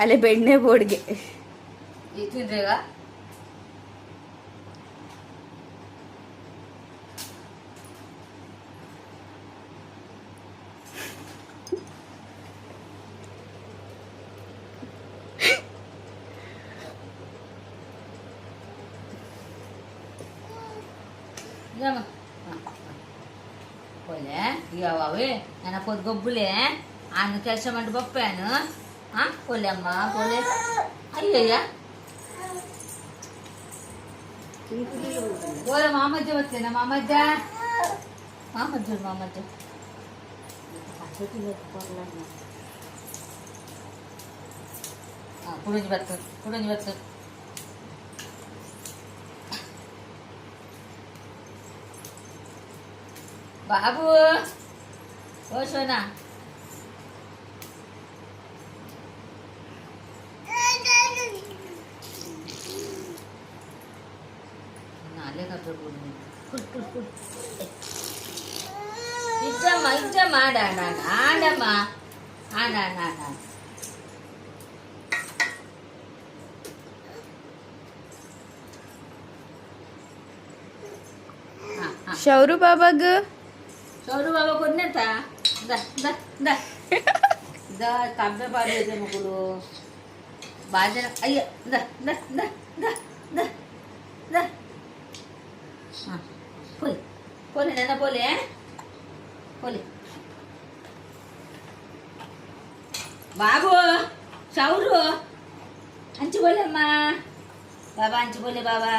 आले बेडणे बोडगे इथून रे का పోలే ఇవ్వవే నేను పొద్దు గొబ్బులే ఆయన కలిసం అంటే పప్పాను పోలే అమ్మా పోలే అయ్యయ్యా పోలే మా మధ్య వచ్చేనా మా మధ్య పుడుంచి పెట్టు బాబు ఓ సోనా నాలే కట్టు ఇచ్చమ్మా ఆడమ్మా ఆడా शौरू बाबा ग चौरू बाबा कोणता काब्य पाडू येते मुकुలు बाजर अय्य పోలే నాన్న పోలే బాబు చౌరు అంచి పోలేమ్మా బాబా అంచి పోలే బాబా